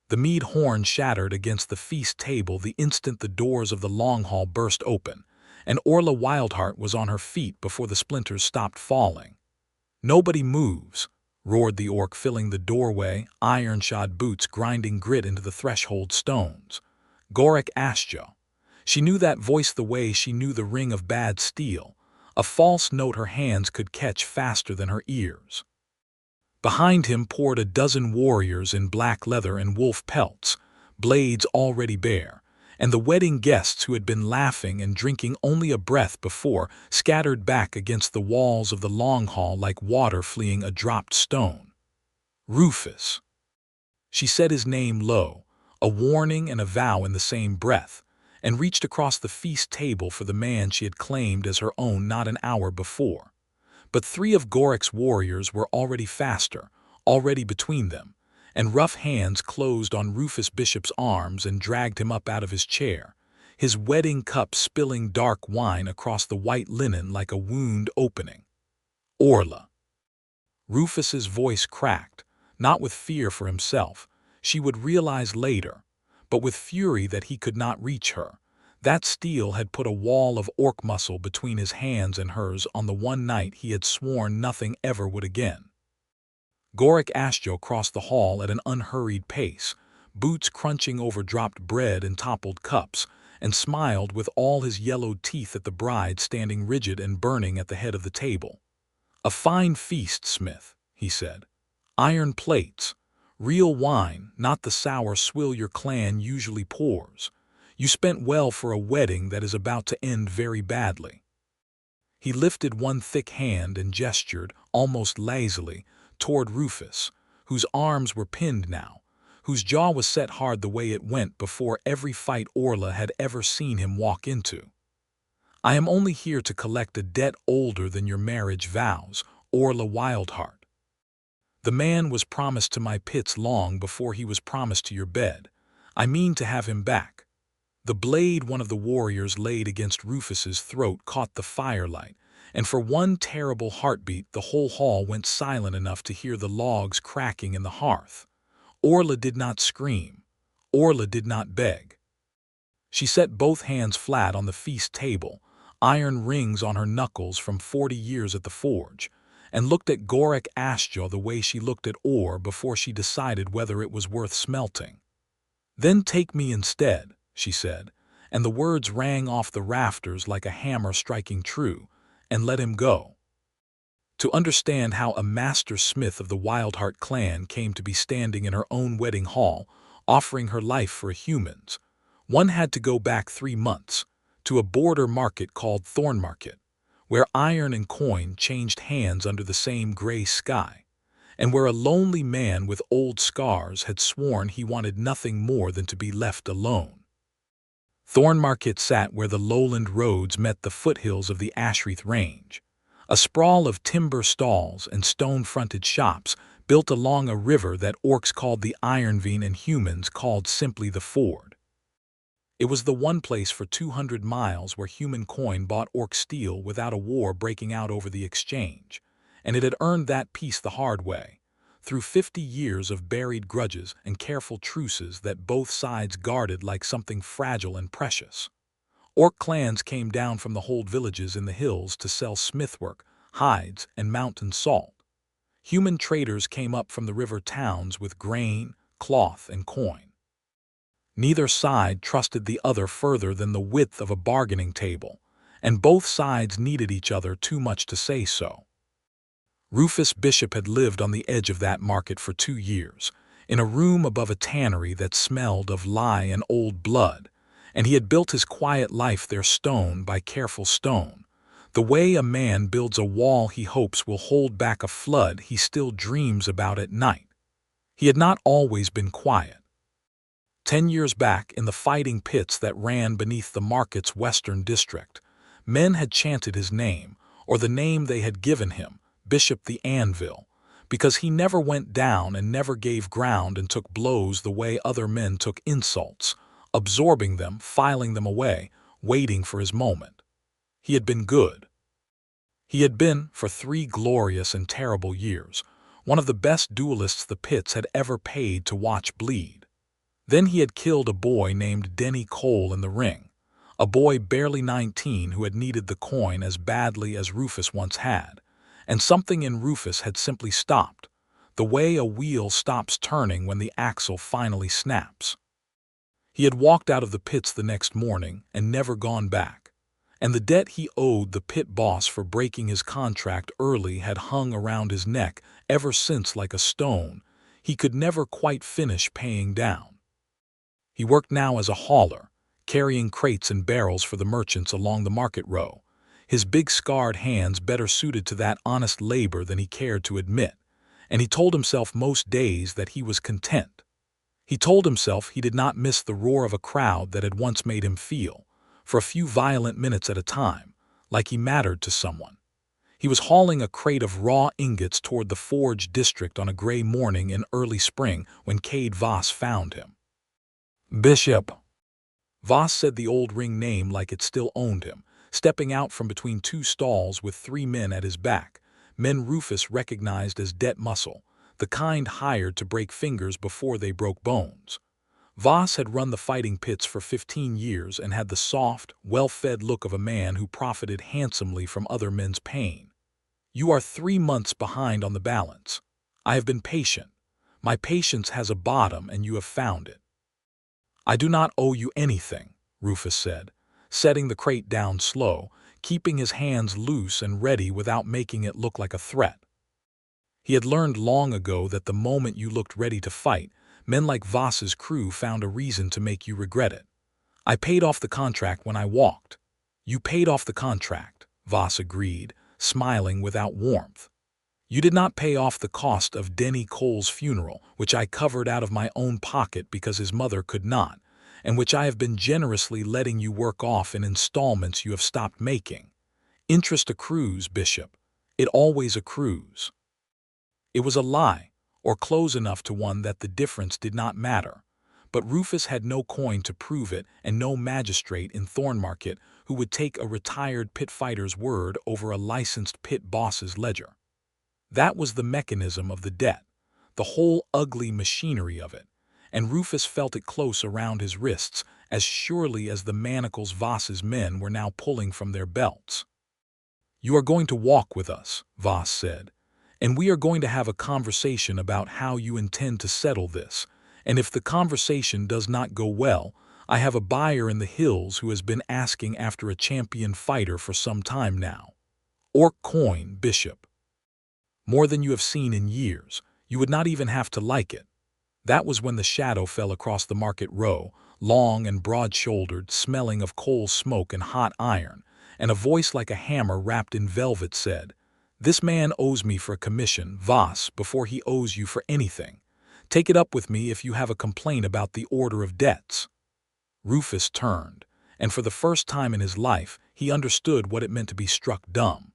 The mead horn shattered against the feast table the instant the doors of the long hall burst open, and Orla Wildheart was on her feet before the splinters stopped falling. "Nobody moves," roared the orc, filling the doorway, iron-shod boots grinding grit into the threshold stones. "Gorik Astjo." She knew that voice the way she knew the ring of bad steel, a false note her hands could catch faster than her ears. Behind him poured a dozen warriors in black leather and wolf pelts, blades already bare, and the wedding guests who had been laughing and drinking only a breath before scattered back against the walls of the long hall like water fleeing a dropped stone. "Rufus." She said his name low, a warning and a vow in the same breath, and reached across the feast table for the man she had claimed as her own not an hour before. But three of Gorik's warriors were already faster, already between them, and rough hands closed on Rufus Bishop's arms and dragged him up out of his chair, his wedding cup spilling dark wine across the white linen like a wound opening. "Orla." Rufus's voice cracked, not with fear for himself, she would realize later, but with fury that he could not reach her. That steel had put a wall of orc muscle between his hands and hers on the one night he had sworn nothing ever would again. Gorik Astjo crossed the hall at an unhurried pace, boots crunching over dropped bread and toppled cups, and smiled with all his yellowed teeth at the bride standing rigid and burning at the head of the table. "A fine feast, Smith," he said. "Iron plates. Real wine, not the sour swill your clan usually pours. You spent well for a wedding that is about to end very badly." He lifted one thick hand and gestured, almost lazily, toward Rufus, whose arms were pinned now, whose jaw was set hard the way it went before every fight Orla had ever seen him walk into. "I am only here to collect a debt older than your marriage vows, Orla Wildheart. The man was promised to my pits long before he was promised to your bed. I mean to have him back." The blade one of the warriors laid against Rufus's throat caught the firelight, and for one terrible heartbeat the whole hall went silent enough to hear the logs cracking in the hearth. Orla did not scream. Orla did not beg. She set both hands flat on the feast table, iron rings on her knuckles from 40 years at the forge, and looked at Gorik Astjo the way she looked at ore before she decided whether it was worth smelting. "Then take me instead," she said, and the words rang off the rafters like a hammer striking true, "and let him go." To understand how a master smith of the Wildheart clan came to be standing in her own wedding hall, offering her life for a human's, one had to go back 3 months, to a border market called Thorn Market, where iron and coin changed hands under the same gray sky, and where a lonely man with old scars had sworn he wanted nothing more than to be left alone. Thorn Market sat where the lowland roads met the foothills of the Ashreath Range, a sprawl of timber stalls and stone-fronted shops built along a river that orcs called the Ironvein and humans called simply the Ford. It was the one place for 200 miles where human coin bought orc steel without a war breaking out over the exchange, and it had earned that peace the hard way, through 50 years of buried grudges and careful truces that both sides guarded like something fragile and precious. Orc clans came down from the hold villages in the hills to sell smithwork, hides, and mountain salt. Human traders came up from the river towns with grain, cloth, and coin. Neither side trusted the other further than the width of a bargaining table, and both sides needed each other too much to say so. Rufus Bishop had lived on the edge of that market for 2 years, in a room above a tannery that smelled of lye and old blood, and he had built his quiet life there stone by careful stone, the way a man builds a wall he hopes will hold back a flood he still dreams about at night. He had not always been quiet. 10 years back, in the fighting pits that ran beneath the market's western district, men had chanted his name, or the name they had given him, Bishop the Anvil, because he never went down and never gave ground and took blows the way other men took insults, absorbing them, filing them away, waiting for his moment. He had been good. He had been, for 3 glorious and terrible years, one of the best duelists the pits had ever paid to watch bleed. Then he had killed a boy named Denny Cole in the ring, a boy barely 19 who had needed the coin as badly as Rufus once had, and something in Rufus had simply stopped, the way a wheel stops turning when the axle finally snaps. He had walked out of the pits the next morning and never gone back, and the debt he owed the pit boss for breaking his contract early had hung around his neck ever since like a stone he could never quite finish paying down. He worked now as a hauler, carrying crates and barrels for the merchants along the market row, his big scarred hands better suited to that honest labor than he cared to admit, and he told himself most days that he was content. He told himself he did not miss the roar of a crowd that had once made him feel, for a few violent minutes at a time, like he mattered to someone. He was hauling a crate of raw ingots toward the forge district on a gray morning in early spring when Cade Voss found him. "Bishop." Voss said the old ring name like it still owned him, stepping out from between two stalls with 3 men at his back, men Rufus recognized as debt muscle, the kind hired to break fingers before they broke bones. Voss had run the fighting pits for 15 years and had the soft, well-fed look of a man who profited handsomely from other men's pain. "You are 3 months behind on the balance. I have been patient. My patience has a bottom and you have found it." "I do not owe you anything," Rufus said, setting the crate down slow, keeping his hands loose and ready without making it look like a threat. He had learned long ago that the moment you looked ready to fight, men like Voss's crew found a reason to make you regret it. "I paid off the contract when I walked." "You paid off the contract," Voss agreed, smiling without warmth. "You did not pay off the cost of Denny Cole's funeral, which I covered out of my own pocket because his mother could not, and which I have been generously letting you work off in installments you have stopped making. Interest accrues, Bishop. It always accrues." It was a lie, or close enough to one that the difference did not matter, but Rufus had no coin to prove it and no magistrate in Thornmarket who would take a retired pit fighter's word over a licensed pit boss's ledger. That was the mechanism of the debt, the whole ugly machinery of it, and Rufus felt it close around his wrists as surely as the manacles Voss's men were now pulling from their belts. "You are going to walk with us," Voss said, "and we are going to have a conversation about how you intend to settle this, and if the conversation does not go well, I have a buyer in the hills who has been asking after a champion fighter for some time now. Or coin, Bishop. More than you have seen in years. You would not even have to like it." That was when the shadow fell across the market row, long and broad-shouldered, smelling of coal smoke and hot iron, and a voice like a hammer wrapped in velvet said, "This man owes me for a commission, Voss, before he owes you for anything. Take it up with me if you have a complaint about the order of debts." Rufus turned, and for the first time in his life he understood what it meant to be struck dumb.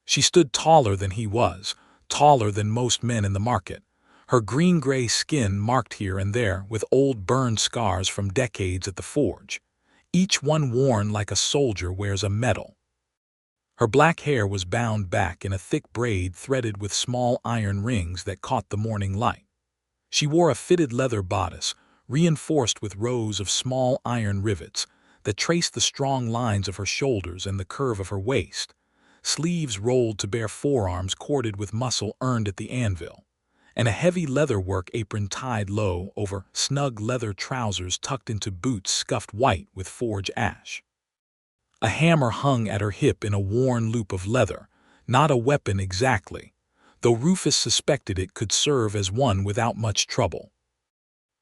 She stood taller than he was, taller than most men in the market, her green-gray skin marked here and there with old burn scars from decades at the forge, each one worn like a soldier wears a medal. Her black hair was bound back in a thick braid threaded with small iron rings that caught the morning light. She wore a fitted leather bodice, reinforced with rows of small iron rivets that traced the strong lines of her shoulders and the curve of her waist, sleeves rolled to bare forearms corded with muscle earned at the anvil, and a heavy leather-work apron tied low over snug leather trousers tucked into boots scuffed white with forge ash. A hammer hung at her hip in a worn loop of leather, not a weapon exactly, though Rufus suspected it could serve as one without much trouble.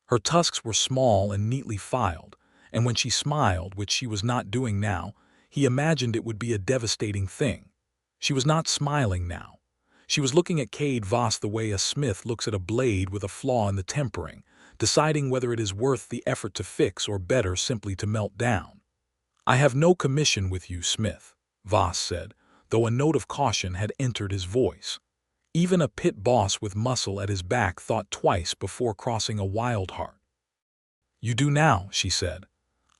Her tusks were small and neatly filed, and when she smiled, which she was not doing now, he imagined it would be a devastating thing. She was not smiling now. She was looking at Cade Voss the way a smith looks at a blade with a flaw in the tempering, deciding whether it is worth the effort to fix or better simply to melt down. "I have no commission with you, Smith," Voss said, though a note of caution had entered his voice. Even a pit boss with muscle at his back thought twice before crossing a Wildheart. "You do now," she said.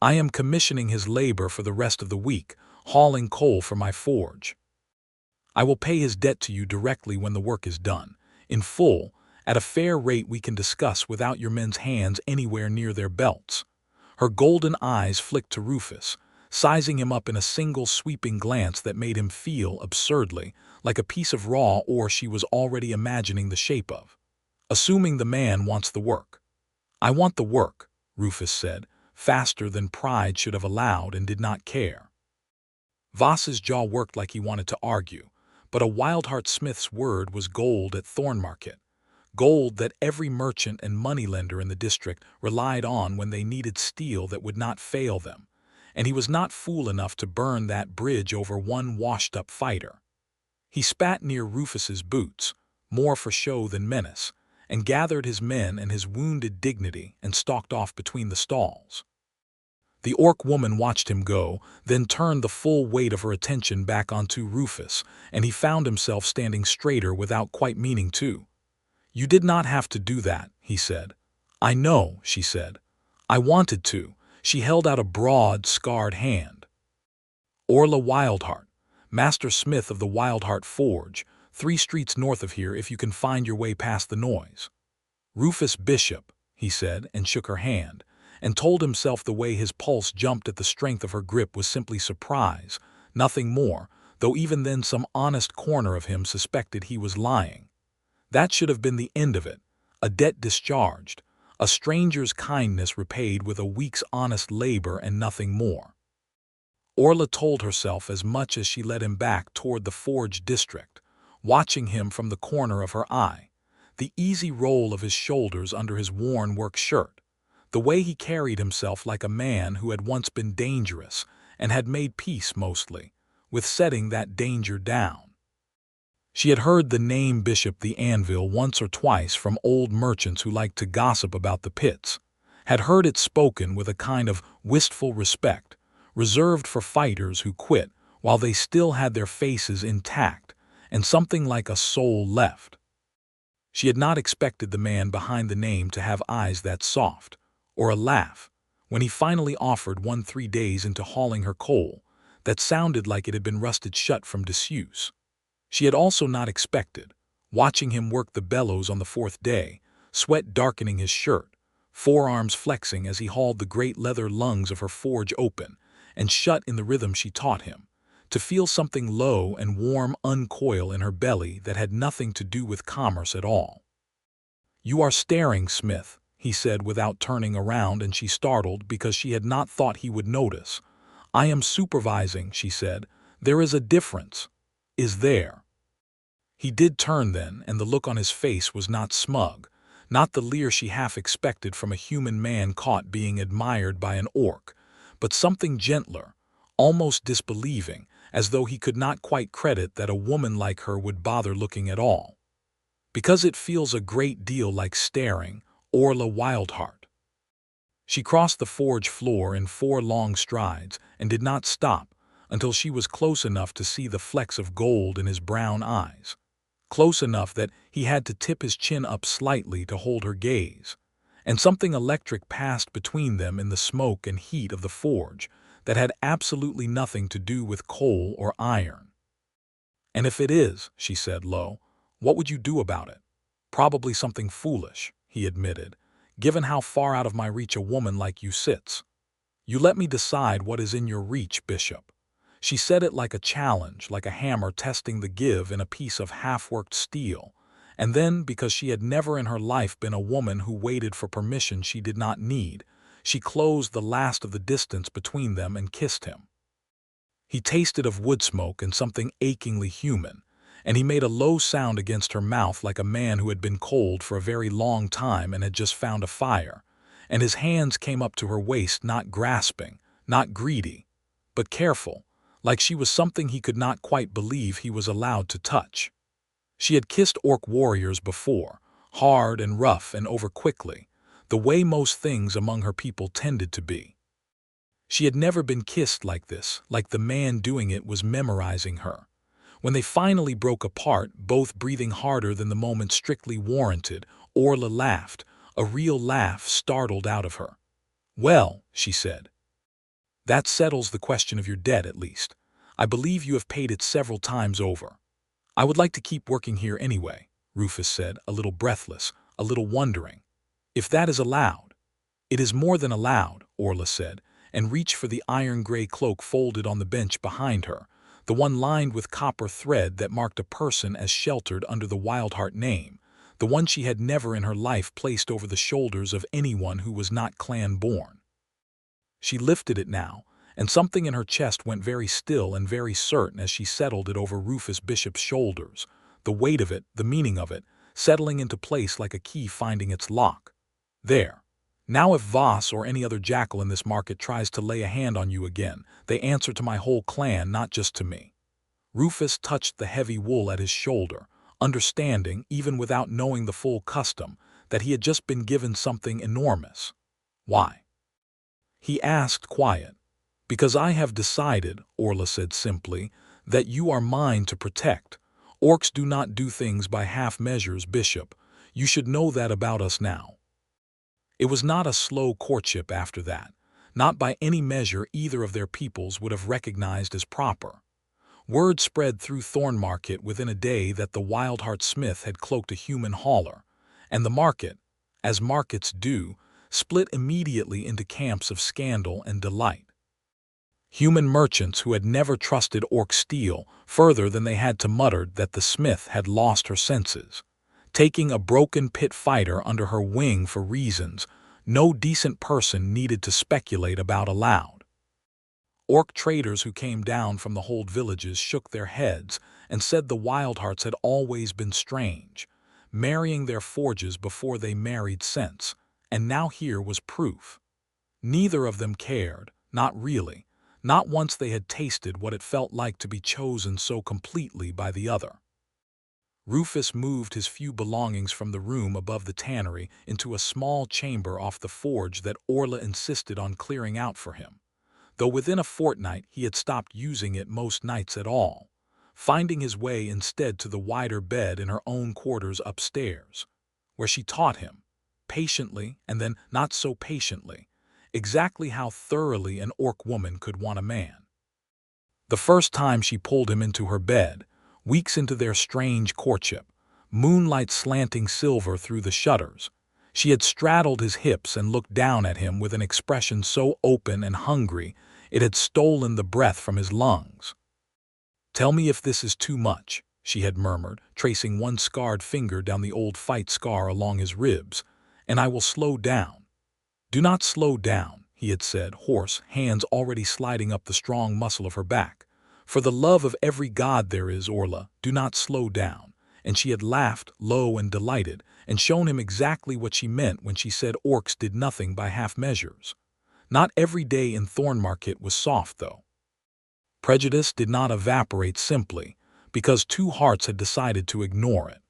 "I am commissioning his labor for the rest of the week, hauling coal for my forge. I will pay his debt to you directly when the work is done, in full, At a fair rate we can discuss without your men's hands anywhere near their belts." Her golden eyes flicked to Rufus, sizing him up in a single sweeping glance that made him feel, absurdly, like a piece of raw ore she was already imagining the shape of. "Assuming the man wants the work." "I want the work," Rufus said, faster than pride should have allowed, and did not care. Voss's jaw worked like he wanted to argue, but a Wildheart smith's word was gold at Thornmarket. Gold that every merchant and moneylender in the district relied on when they needed steel that would not fail them, and he was not fool enough to burn that bridge over one washed-up fighter. He spat near Rufus's boots, more for show than menace, and gathered his men and his wounded dignity and stalked off between the stalls. The orc woman watched him go, then turned the full weight of her attention back onto Rufus, and he found himself standing straighter without quite meaning to. "You did not have to do that," he said. "I know," she said. "I wanted to." She held out a broad, scarred hand. "Orla Wildheart, master smith of the Wildheart Forge, 3 streets north of here if you can find your way past the noise." "Rufus Bishop," he said, and shook her hand, and told himself the way his pulse jumped at the strength of her grip was simply surprise, nothing more, though even then some honest corner of him suspected he was lying. That should have been the end of it, a debt discharged, a stranger's kindness repaid with a week's honest labor and nothing more. Orla told herself as much as she led him back toward the forge district, watching him from the corner of her eye, the easy roll of his shoulders under his worn work shirt, the way he carried himself like a man who had once been dangerous and had made peace mostly with setting that danger down. She had heard the name Bishop the Anvil once or twice from old merchants who liked to gossip about the pits, had heard it spoken with a kind of wistful respect, reserved for fighters who quit while they still had their faces intact and something like a soul left. She had not expected the man behind the name to have eyes that soft, or a laugh, when he finally offered one 3 days into hauling her coal, that sounded like it had been rusted shut from disuse. She had also not expected, watching him work the bellows on the 4th day, sweat darkening his shirt, forearms flexing as he hauled the great leather lungs of her forge open and shut in the rhythm she taught him, to feel something low and warm uncoil in her belly that had nothing to do with commerce at all. "You are staring, Smith," he said without turning around, and she startled because she had not thought he would notice. "I am supervising," she said. "There is a difference." "Is there?" He did turn then, and the look on his face was not smug, not the leer she half expected from a human man caught being admired by an orc, but something gentler, almost disbelieving, as though he could not quite credit that a woman like her would bother looking at all. "Because it feels a great deal like staring, Orla Wildheart." She crossed the forge floor in 4 long strides and did not stop until she was close enough to see the flecks of gold in his brown eyes, close enough that he had to tip his chin up slightly to hold her gaze, and something electric passed between them in the smoke and heat of the forge that had absolutely nothing to do with coal or iron. "And if it is," she said low, "what would you do about it?" "Probably something foolish," he admitted, "given how far out of my reach a woman like you sits." "You let me decide what is in your reach, Bishop." She said it like a challenge, like a hammer testing the give in a piece of half-worked steel, and then, because she had never in her life been a woman who waited for permission she did not need, she closed the last of the distance between them and kissed him. He tasted of wood smoke and something achingly human, and he made a low sound against her mouth like a man who had been cold for a very long time and had just found a fire, and his hands came up to her waist, not grasping, not greedy, but careful, like she was something he could not quite believe he was allowed to touch. She had kissed orc warriors before, hard and rough and over quickly, the way most things among her people tended to be. She had never been kissed like this, like the man doing it was memorizing her. When they finally broke apart, both breathing harder than the moment strictly warranted, Orla laughed, a real laugh startled out of her. "Well," she said, "that settles the question of your debt at least. I believe you have paid it several times over. I would like to keep working here anyway. Rufus said, a little breathless, a little wondering. "If that is allowed." "It is more than allowed," Orla said, and reached for the iron-gray cloak folded on the bench behind her, the one lined with copper thread that marked a person as sheltered under the Wildheart name, the one she had never in her life placed over the shoulders of anyone who was not clan-born. She lifted it now, and something in her chest went very still and very certain as she settled it over Rufus Bishop's shoulders, the weight of it, the meaning of it, settling into place like a key finding its lock. "There. Now if Voss or any other jackal in this market tries to lay a hand on you again, they answer to my whole clan, not just to me." Rufus touched the heavy wool at his shoulder, understanding, even without knowing the full custom, that he had just been given something enormous. "Why?" he asked, quiet. "Because I have decided," Orla said simply, "that you are mine to protect. Orcs do not do things by half measures, Bishop. You should know that about us now." It was not a slow courtship after that, not by any measure either of their peoples would have recognized as proper. Word spread through Thornmarket within a day that the Wildheart smith had cloaked a human hauler, and the market, as markets do, split immediately into camps of scandal and delight. Human merchants who had never trusted orc steel further than they had to muttered that the smith had lost her senses, taking a broken pit fighter under her wing for reasons no decent person needed to speculate about aloud. Orc traders who came down from the hold villages shook their heads and said the Wildhearts had always been strange, marrying their forges before they married sense, and now here was proof. Neither of them cared, not really, not once they had tasted what it felt like to be chosen so completely by the other. Rufus moved his few belongings from the room above the tannery into a small chamber off the forge that Orla insisted on clearing out for him, though within a fortnight he had stopped using it most nights at all, finding his way instead to the wider bed in her own quarters upstairs, where she taught him, patiently and then not so patiently, exactly how thoroughly an orc woman could want a man. The first time she pulled him into her bed, weeks into their strange courtship, moonlight slanting silver through the shutters, she had straddled his hips and looked down at him with an expression so open and hungry it had stolen the breath from his lungs. "Tell me if this is too much," she had murmured, tracing one scarred finger down the old fight scar along his ribs, "and I will slow down." "Do not slow down," he had said, hoarse, hands already sliding up the strong muscle of her back. "For the love of every god there is, Orla, do not slow down." And she had laughed, low and delighted, and shown him exactly what she meant when she said orcs did nothing by half measures. Not every day in Thornmarket was soft, though. Prejudice did not evaporate simply because two hearts had decided to ignore it.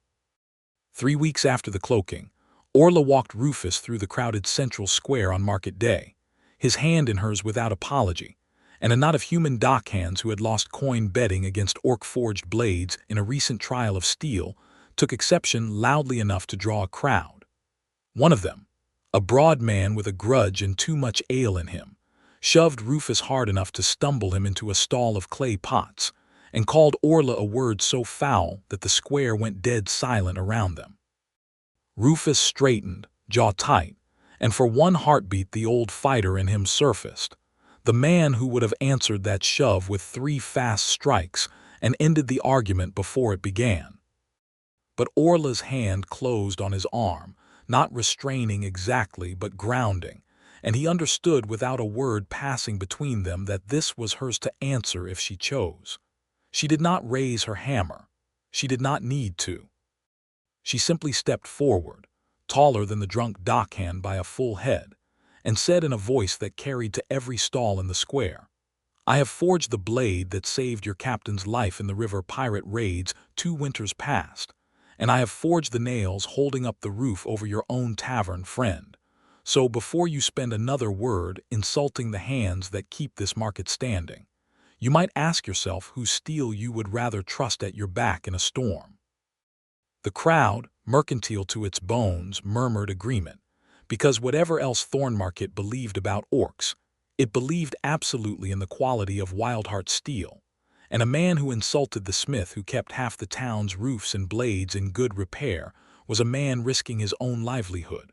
3 weeks after the cloaking, Orla walked Rufus through the crowded central square on market day, his hand in hers without apology, and a knot of human dockhands who had lost coin betting against orc-forged blades in a recent trial of steel took exception loudly enough to draw a crowd. One of them, a broad man with a grudge and too much ale in him, shoved Rufus hard enough to stumble him into a stall of clay pots, and called Orla a word so foul that the square went dead silent around them. Rufus straightened, jaw tight, and for one heartbeat the old fighter in him surfaced, the man who would have answered that shove with 3 fast strikes and ended the argument before it began. But Orla's hand closed on his arm, not restraining exactly but grounding, and he understood without a word passing between them that this was hers to answer if she chose. She did not raise her hammer. She did not need to. She simply stepped forward, taller than the drunk dockhand by a full head, and said in a voice that carried to every stall in the square, "I have forged the blade that saved your captain's life in the river pirate raids 2 winters past, and I have forged the nails holding up the roof over your own tavern, friend. So before you spend another word insulting the hands that keep this market standing, you might ask yourself whose steel you would rather trust at your back in a storm." The crowd, mercantile to its bones, murmured agreement, because whatever else Thornmarket believed about orcs, it believed absolutely in the quality of Wildheart steel, and a man who insulted the smith who kept half the town's roofs and blades in good repair was a man risking his own livelihood.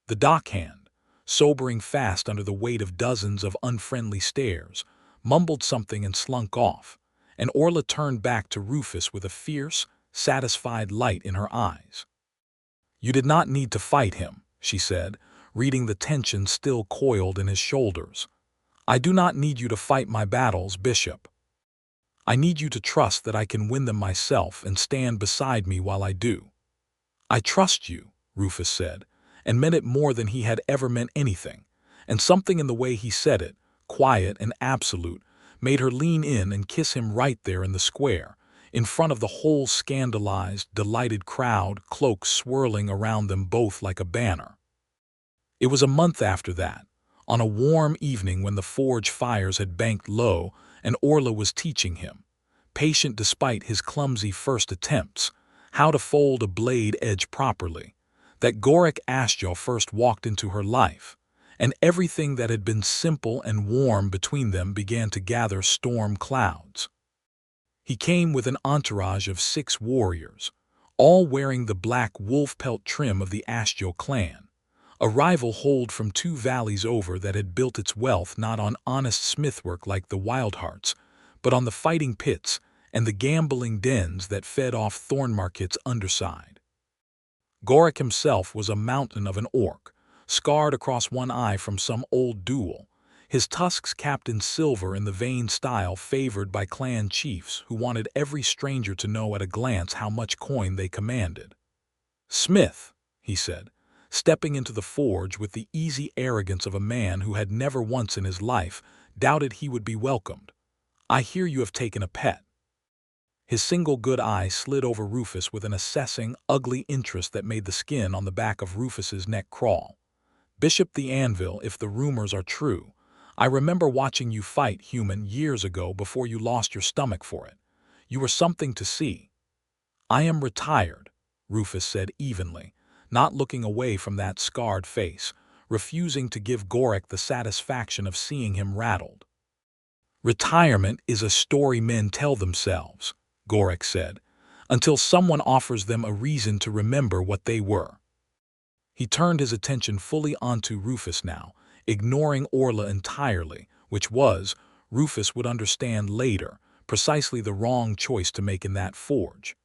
The dockhand, sobering fast under the weight of dozens of unfriendly stares, mumbled something and slunk off, and Orla turned back to Rufus with a fierce, satisfied light in her eyes. "You did not need to fight him," she said, reading the tension still coiled in his shoulders. "I do not need you to fight my battles, Bishop. I need you to trust that I can win them myself and stand beside me while I do." "I trust you," Rufus said, and meant it more than he had ever meant anything, and something in the way he said it, quiet and absolute, made her lean in and kiss him right there in the square, in front of the whole scandalized, delighted crowd, cloaks swirling around them both like a banner. It was a month after that, on a warm evening when the forge fires had banked low and Orla was teaching him, patient despite his clumsy first attempts, how to fold a blade edge properly, that Gorik Astjo first walked into her life, and everything that had been simple and warm between them began to gather storm clouds. He came with an entourage of 6 warriors, all wearing the black wolf pelt trim of the Astjo clan, a rival hold from 2 valleys over that had built its wealth not on honest smithwork like the Wildhearts, but on the fighting pits and the gambling dens that fed off Thornmarket's underside. Gorik himself was a mountain of an orc, scarred across one eye from some old duel, his tusks capped in silver in the vain style favored by clan chiefs who wanted every stranger to know at a glance how much coin they commanded. "Smith," he said, stepping into the forge with the easy arrogance of a man who had never once in his life doubted he would be welcomed, "I hear you have taken a pet." His single good eye slid over Rufus with an assessing, ugly interest that made the skin on the back of Rufus's neck crawl. "Bishop the Anvil, if the rumors are true. I remember watching you fight human years ago before you lost your stomach for it. You were something to see." "I am retired," Rufus said evenly, not looking away from that scarred face, refusing to give Gorik the satisfaction of seeing him rattled. "Retirement is a story men tell themselves," Gorik said, "until someone offers them a reason to remember what they were." He turned his attention fully onto Rufus now, ignoring Orla entirely, which was, Rufus would understand later, precisely the wrong choice to make in that forge.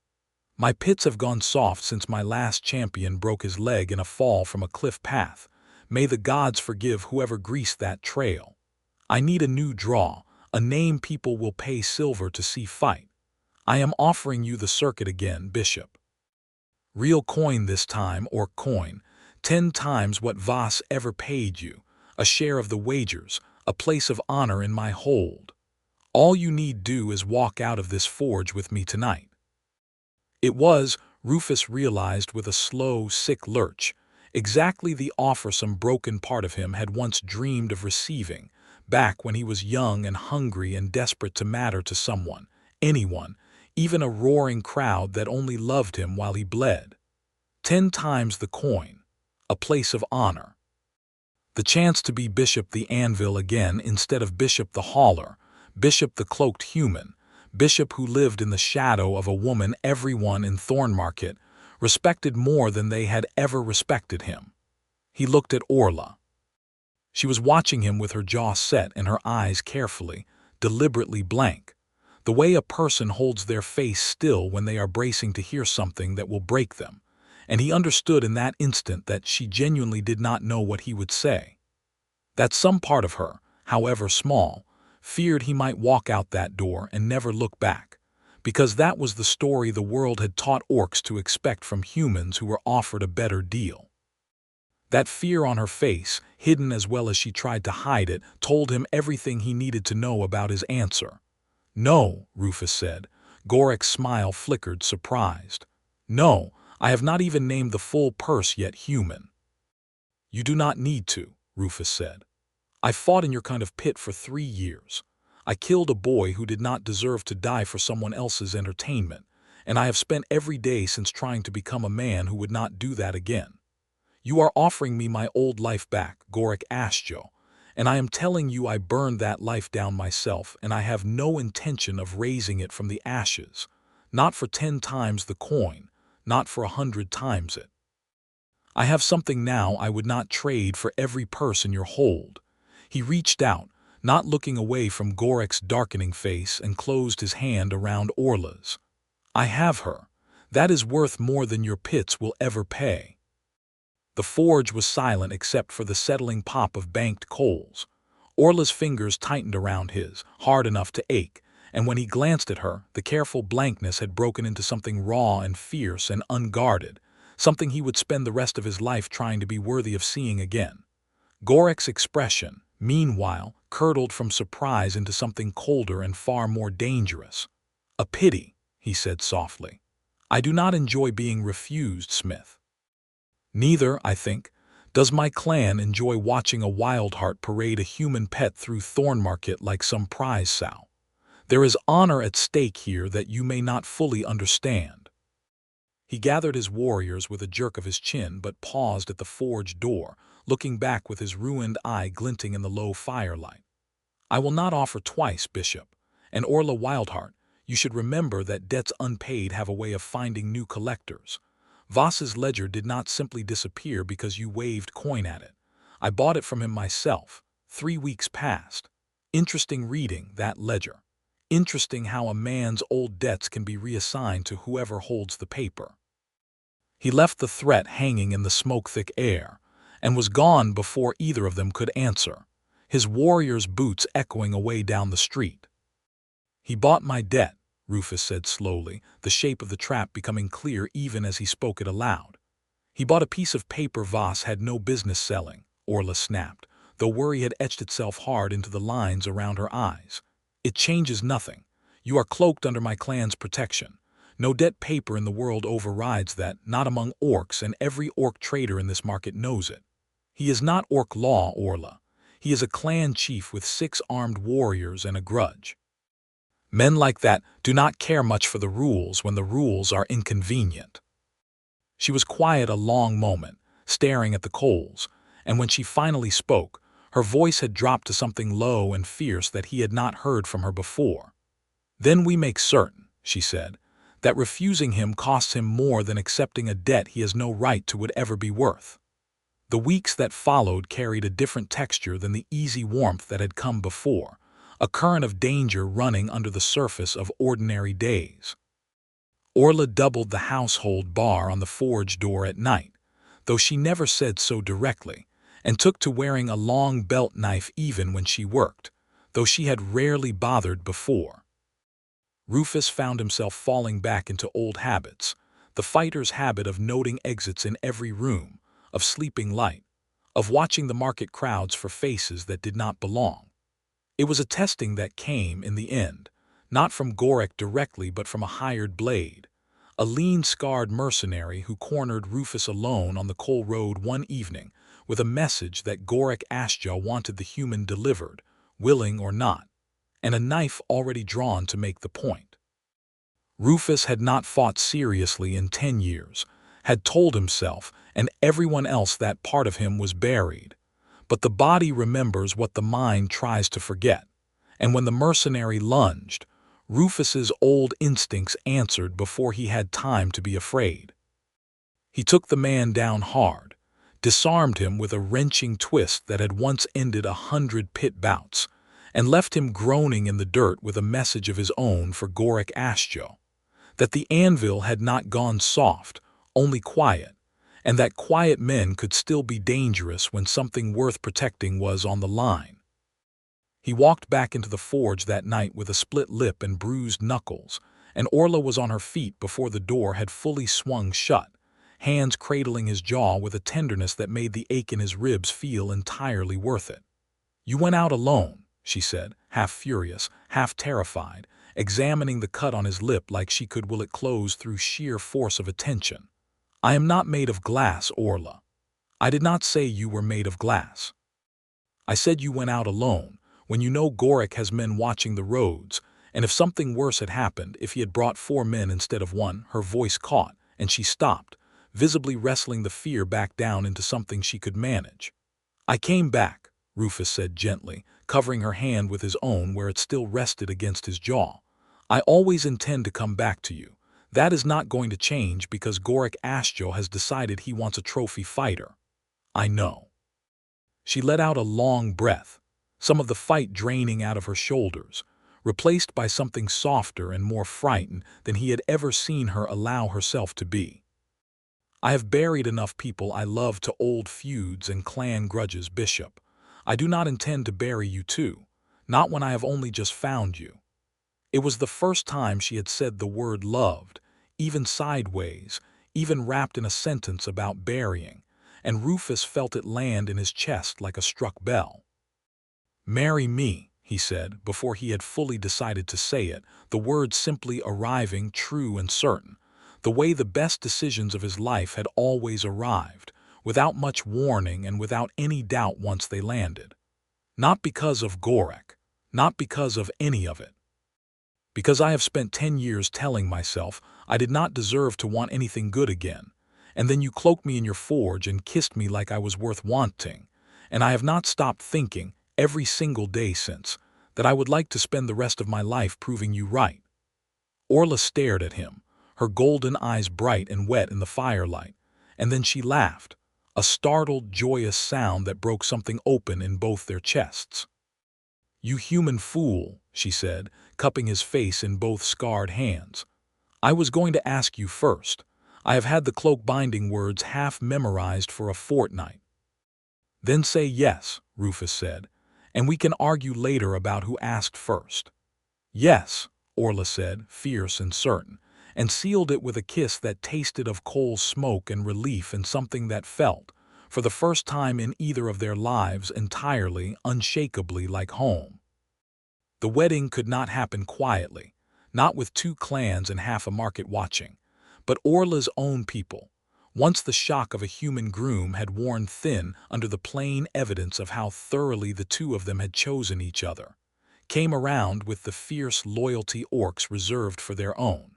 "My pits have gone soft since my last champion broke his leg in a fall from a cliff path. May the gods forgive whoever greased that trail. I need a new draw, a name people will pay silver to see fight. I am offering you the circuit again, Bishop. Real coin this time, or coin, 10 times what Voss ever paid you, a share of the wagers, a place of honor in my hold. All you need do is walk out of this forge with me tonight." It was, Rufus realized with a slow, sick lurch, exactly the offer some broken part of him had once dreamed of receiving, back when he was young and hungry and desperate to matter to someone, anyone, even a roaring crowd that only loved him while he bled. 10 times the coin, a place of honor. The chance to be Bishop the Anvil again instead of Bishop the Hauler, Bishop the Cloaked Human, Bishop who lived in the shadow of a woman everyone in Thornmarket respected more than they had ever respected him. He looked at Orla. She was watching him with her jaw set and her eyes carefully, deliberately blank, the way a person holds their face still when they are bracing to hear something that will break them, and he understood in that instant that she genuinely did not know what he would say. That some part of her, however small, feared he might walk out that door and never look back, because that was the story the world had taught orcs to expect from humans who were offered a better deal. That fear on her face, hidden as well as she tried to hide it, told him everything he needed to know about his answer. "No," Rufus said. Gorik's smile flickered, surprised. "No, I have not even named the full purse yet, human." "You do not need to," Rufus said. "I fought in your kind of pit for 3 years. I killed a boy who did not deserve to die for someone else's entertainment, and I have spent every day since trying to become a man who would not do that again. You are offering me my old life back, Gorik Astjo, And I am telling you I burned that life down myself, and I have no intention of raising it from the ashes. Not for 10 times the coin, not for 100 times it. I have something now I would not trade for every purse in your hold." He reached out, not looking away from Gorek's darkening face, and closed his hand around Orla's. "I have her. That is worth more than your pits will ever pay." The forge was silent except for the settling pop of banked coals. Orla's fingers tightened around his, hard enough to ache, and when he glanced at her, the careful blankness had broken into something raw and fierce and unguarded, something he would spend the rest of his life trying to be worthy of seeing again. Gorek's expression, meanwhile, curdled from surprise into something colder and far more dangerous. "A pity," he said softly. "I do not enjoy being refused, Smith. Neither, I think, does my clan enjoy watching a Wildheart parade a human pet through Thornmarket like some prize sow. There is honor at stake here that you may not fully understand." He gathered his warriors with a jerk of his chin, but paused at the forge door, looking back with his ruined eye glinting in the low firelight. "I will not offer twice, Bishop. And Orla Wildheart, you should remember that debts unpaid have a way of finding new collectors. Voss's ledger did not simply disappear because you waved coin at it. I bought it from him myself, 3 weeks past. Interesting reading, that ledger. Interesting how a man's old debts can be reassigned to whoever holds the paper." He left the threat hanging in the smoke-thick air, and was gone before either of them could answer, his warriors' boots echoing away down the street. "He bought my debt," Rufus said slowly, the shape of the trap becoming clear even as he spoke it aloud. "He bought a piece of paper Voss had no business selling," Orla snapped, though worry had etched itself hard into the lines around her eyes. "It changes nothing. You are cloaked under my clan's protection. No debt paper in the world overrides that, not among orcs, and every orc trader in this market knows it. He is not orc law, Orla. He is a clan chief with 6 armed warriors and a grudge. Men like that do not care much for the rules when the rules are inconvenient." She was quiet a long moment, staring at the coals, and when she finally spoke, her voice had dropped to something low and fierce that he had not heard from her before. "Then we make certain," she said, "that refusing him costs him more than accepting a debt he has no right to would ever be worth." The weeks that followed carried a different texture than the easy warmth that had come before, a current of danger running under the surface of ordinary days. Orla doubled the household bar on the forge door at night, though she never said so directly, and took to wearing a long belt knife even when she worked, though she had rarely bothered before. Rufus found himself falling back into old habits, the fighter's habit of noting exits in every room, of sleeping light, of watching the market crowds for faces that did not belong. It was a testing that came, in the end, not from Gorek directly but from a hired blade, a lean, scarred mercenary who cornered Rufus alone on the coal road one evening with a message that Gorek Ashja wanted the human delivered, willing or not, and a knife already drawn to make the point. Rufus had not fought seriously in 10 years, had told himself and everyone else that part of him was buried. But the body remembers what the mind tries to forget, and when the mercenary lunged, Rufus's old instincts answered before he had time to be afraid. He took the man down hard, disarmed him with a wrenching twist that had once ended 100 pit bouts, and left him groaning in the dirt with a message of his own for Gorek Ashjo, that the anvil had not gone soft, only quiet, and that quiet men could still be dangerous when something worth protecting was on the line. He walked back into the forge that night with a split lip and bruised knuckles, and Orla was on her feet before the door had fully swung shut, hands cradling his jaw with a tenderness that made the ache in his ribs feel entirely worth it. "You went out alone," she said, half furious, half terrified, examining the cut on his lip like she could will it close through sheer force of attention. "I am not made of glass, Orla. I did not say you were made of glass. I said you went out alone, when you know Gorek has men watching the roads, and if something worse had happened, if he had brought 4 men instead of 1, her voice caught, and she stopped, visibly wrestling the fear back down into something she could manage. I came back, Rufus said gently, covering her hand with his own where it still rested against his jaw. "I always intend to come back to you. That is not going to change because Gorik Ashjo has decided he wants a trophy fighter." "I know." She let out a long breath, some of the fight draining out of her shoulders, replaced by something softer and more frightened than he had ever seen her allow herself to be. "I have buried enough people I love to old feuds and clan grudges, Bishop. I do not intend to bury you too, not when I have only just found you." It was the first time she had said the word loved, even sideways, even wrapped in a sentence about burying, and Rufus felt it land in his chest like a struck bell. "Marry me," he said, before he had fully decided to say it, the words simply arriving true and certain, the way the best decisions of his life had always arrived, without much warning and without any doubt once they landed. Not because of Gorik, not because of any of it. Because I have spent 10 years telling myself I did not deserve to want anything good again, and then you cloaked me in your forge and kissed me like I was worth wanting, and I have not stopped thinking, every single day since, that I would like to spend the rest of my life proving you right." Orla stared at him, her golden eyes bright and wet in the firelight, and then she laughed, a startled, joyous sound that broke something open in both their chests. "You human fool," she said, cupping his face in both scarred hands. "I was going to ask you first. I have had the cloak binding words half memorized for a fortnight." "Then say yes," Rufus said, "and we can argue later about who asked first." "Yes," Orla said, fierce and certain, and sealed it with a kiss that tasted of coal smoke and relief and something that felt, for the first time in either of their lives, entirely, unshakably like home. The wedding could not happen quietly, not with 2 clans and half a market watching, but Orla's own people, once the shock of a human groom had worn thin under the plain evidence of how thoroughly the 2 of them had chosen each other, came around with the fierce loyalty orcs reserved for their own.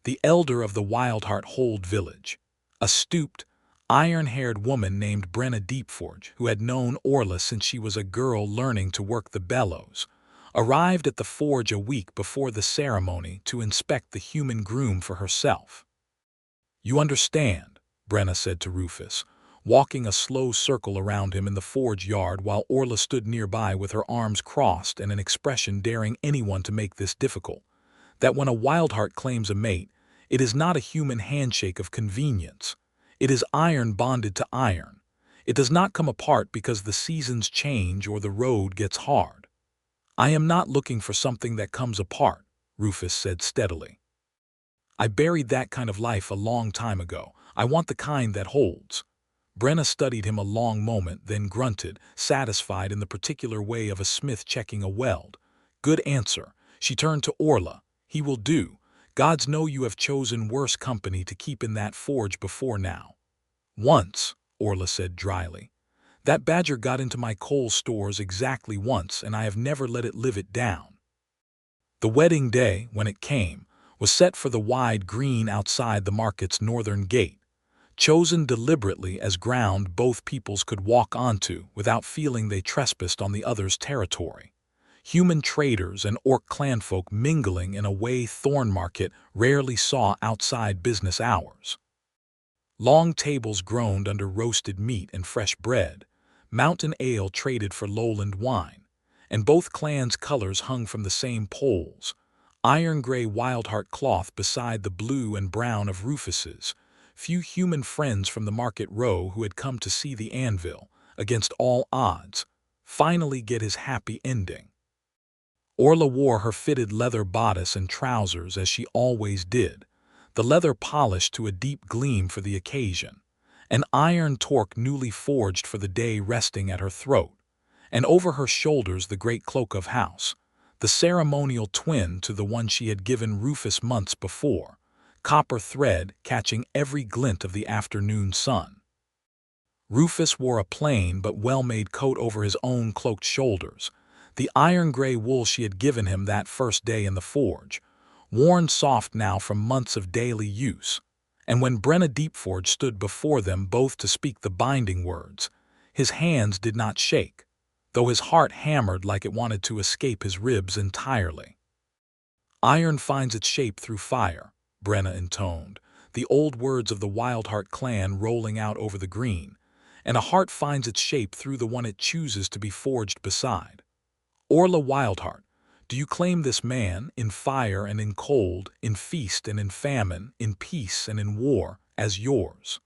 The elder of the Wildheart Hold village, a stooped, iron-haired woman named Brenna Deepforge, who had known Orla since she was a girl learning to work the bellows, arrived at the forge a week before the ceremony to inspect the human groom for herself. "You understand," Brenna said to Rufus, walking a slow circle around him in the forge yard while Orla stood nearby with her arms crossed and an expression daring anyone to make this difficult, "that when a Wildheart claims a mate, it is not a human handshake of convenience. It is iron bonded to iron. It does not come apart because the seasons change or the road gets hard." "I am not looking for something that comes apart," Rufus said steadily. "I buried that kind of life a long time ago. I want the kind that holds." Brenna studied him a long moment, then grunted, satisfied in the particular way of a smith checking a weld. "Good answer." She turned to Orla. "He will do. Gods know you have chosen worse company to keep in that forge before now." "Once," Orla said dryly. "That badger got into my coal stores exactly once, and I have never let it live it down." The wedding day, when it came, was set for the wide green outside the market's northern gate, chosen deliberately as ground both peoples could walk onto without feeling they trespassed on the other's territory. Human traders and orc clanfolk mingling in a way Thornmarket rarely saw outside business hours. Long tables groaned under roasted meat and fresh bread, mountain ale traded for lowland wine, and both clans' colors hung from the same poles, iron-gray Wildheart cloth beside the blue and brown of Rufus's, few human friends from the market row who had come to see the anvil, against all odds, finally get his happy ending. Orla wore her fitted leather bodice and trousers as she always did, the leather polished to a deep gleam for the occasion, an iron torque newly forged for the day resting at her throat, and over her shoulders the great cloak of house, the ceremonial twin to the one she had given Rufus months before, copper thread catching every glint of the afternoon sun. Rufus wore a plain but well-made coat over his own cloaked shoulders, the iron-gray wool she had given him that first day in the forge, worn soft now from months of daily use, and when Brenna Deepforge stood before them both to speak the binding words, his hands did not shake, though his heart hammered like it wanted to escape his ribs entirely. "Iron finds its shape through fire," Brenna intoned, the old words of the Wildheart clan rolling out over the green, "and a heart finds its shape through the one it chooses to be forged beside. Orla Wildheart, do you claim this man, in fire and in cold, in feast and in famine, in peace and in war, as yours?"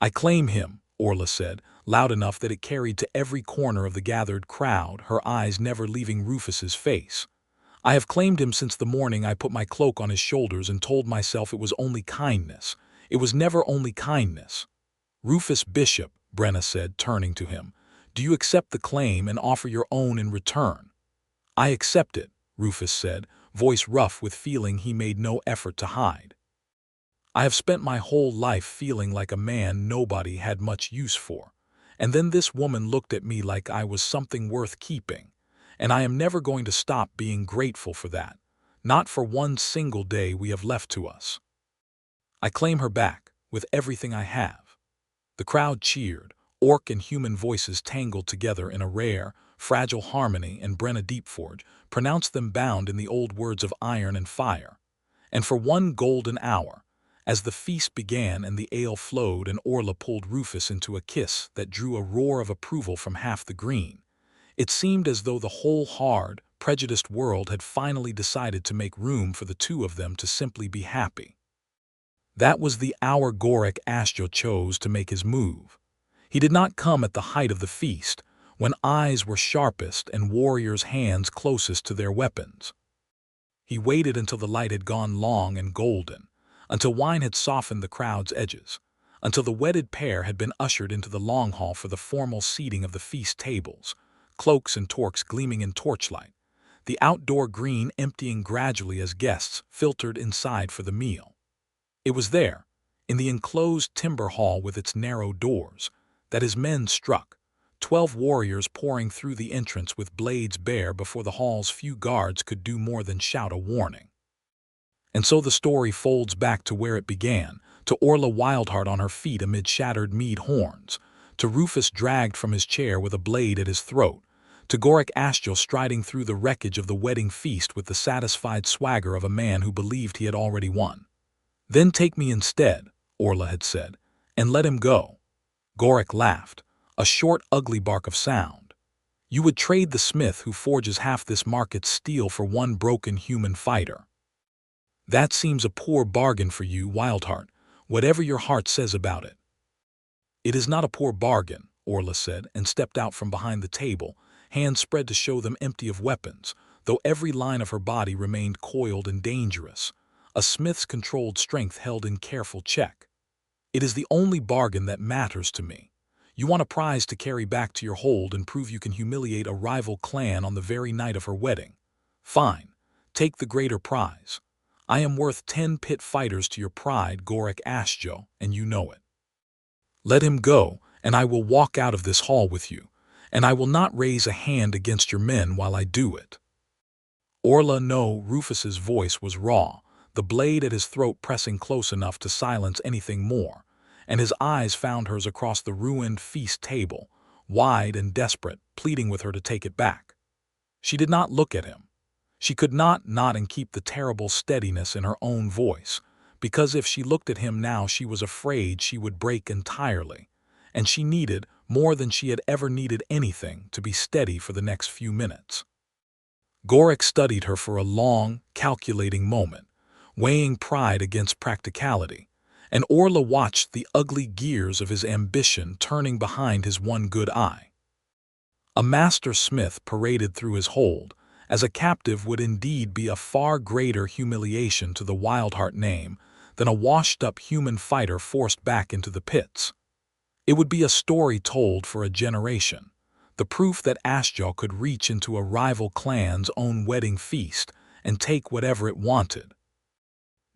"I claim him," Orla said, loud enough that it carried to every corner of the gathered crowd, her eyes never leaving Rufus's face. "I have claimed him since the morning I put my cloak on his shoulders and told myself it was only kindness. It was never only kindness." "Rufus Bishop," Brenna said, turning to him, "do you accept the claim and offer your own in return?" "I accept it," Rufus said, voice rough with feeling he made no effort to hide. "I have spent my whole life feeling like a man nobody had much use for, and then this woman looked at me like I was something worth keeping, and I am never going to stop being grateful for that, not for one single day we have left to us. I claim her back, with everything I have." The crowd cheered, orc and human voices tangled together in a rare, fragile harmony, and Brenna Deepforge pronounced them bound in the old words of iron and fire. And for one golden hour, as the feast began and the ale flowed and Orla pulled Rufus into a kiss that drew a roar of approval from half the green, it seemed as though the whole hard, prejudiced world had finally decided to make room for the two of them to simply be happy. That was the hour Gorik Astro chose to make his move. He did not come at the height of the feast, when eyes were sharpest and warriors' hands closest to their weapons. He waited until the light had gone long and golden, until wine had softened the crowd's edges, until the wedded pair had been ushered into the long hall for the formal seating of the feast tables, cloaks and torques gleaming in torchlight, the outdoor green emptying gradually as guests filtered inside for the meal. It was there, in the enclosed timber hall with its narrow doors, that his men struck, 12 warriors pouring through the entrance with blades bare before the hall's few guards could do more than shout a warning. And so the story folds back to where it began, to Orla Wildheart on her feet amid shattered mead horns, to Rufus dragged from his chair with a blade at his throat, to Gorik Astro striding through the wreckage of the wedding feast with the satisfied swagger of a man who believed he had already won. "Then take me instead," Orla had said, "and let him go." Gorik laughed, a short, ugly bark of sound. "You would trade the smith who forges half this market's steel for one broken human fighter. That seems a poor bargain for you, Wildheart, whatever your heart says about it." "It is not a poor bargain," Orla said, and stepped out from behind the table, hands spread to show them empty of weapons, though every line of her body remained coiled and dangerous, a smith's controlled strength held in careful check. "It is the only bargain that matters to me. You want a prize to carry back to your hold and prove you can humiliate a rival clan on the very night of her wedding. Fine, take the greater prize. I am worth 10 pit fighters to your pride, Gorik Astro, and you know it. Let him go, and I will walk out of this hall with you, and I will not raise a hand against your men while I do it." Orla no, Rufus's voice was raw, the blade at his throat pressing close enough to silence anything more, and his eyes found hers across the ruined feast table, wide and desperate, pleading with her to take it back. She did not look at him. She could not and keep the terrible steadiness in her own voice, because if she looked at him now she was afraid she would break entirely, and she needed, more than she had ever needed anything, to be steady for the next few minutes. Gorik studied her for a long, calculating moment, weighing pride against practicality, and Orla watched the ugly gears of his ambition turning behind his one good eye. A master smith paraded through his hold, as a captive would indeed be a far greater humiliation to the Wildheart name than a washed-up human fighter forced back into the pits. It would be a story told for a generation, the proof that Astro could reach into a rival clan's own wedding feast and take whatever it wanted.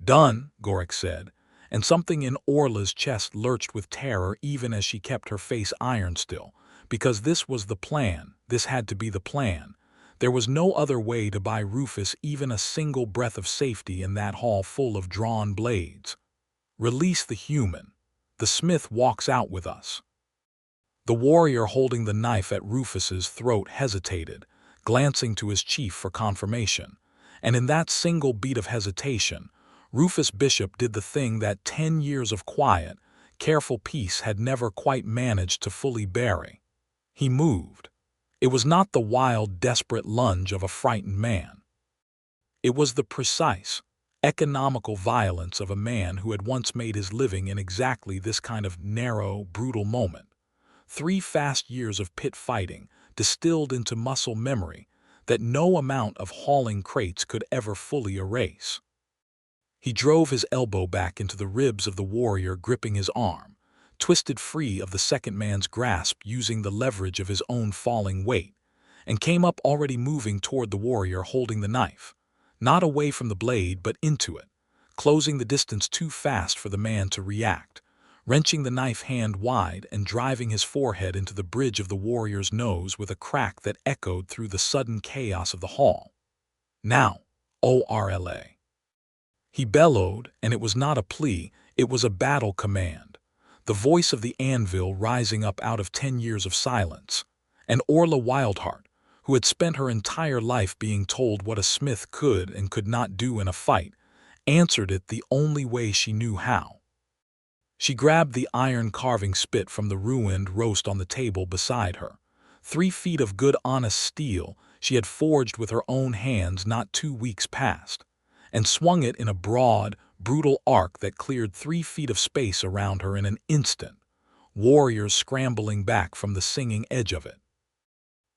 "Done," Gorik said, and something in Orla's chest lurched with terror even as she kept her face iron still, because this was the plan, this had to be the plan. There was no other way to buy Rufus even a single breath of safety in that hall full of drawn blades. "Release the human. The smith walks out with us." The warrior holding the knife at Rufus's throat hesitated, glancing to his chief for confirmation. And in that single beat of hesitation, Rufus Bishop did the thing that 10 years of quiet, careful peace had never quite managed to fully bury. He moved. It was not the wild, desperate lunge of a frightened man. It was the precise, economical violence of a man who had once made his living in exactly this kind of narrow, brutal moment. 3 fast years of pit fighting, distilled into muscle memory, that no amount of hauling crates could ever fully erase. He drove his elbow back into the ribs of the warrior gripping his arm, twisted free of the second man's grasp using the leverage of his own falling weight, and came up already moving toward the warrior holding the knife, not away from the blade but into it, closing the distance too fast for the man to react, wrenching the knife hand wide and driving his forehead into the bridge of the warrior's nose with a crack that echoed through the sudden chaos of the hall. "Now, Orla!" He bellowed, and it was not a plea, it was a battle command, the voice of the anvil rising up out of 10 years of silence. And Orla Wildheart, who had spent her entire life being told what a smith could and could not do in a fight, answered it the only way she knew how. She grabbed the iron carving spit from the ruined roast on the table beside her. 3 feet of good honest steel she had forged with her own hands not 2 weeks past, and swung it in a broad, brutal arc that cleared 3 feet of space around her in an instant, warriors scrambling back from the singing edge of it.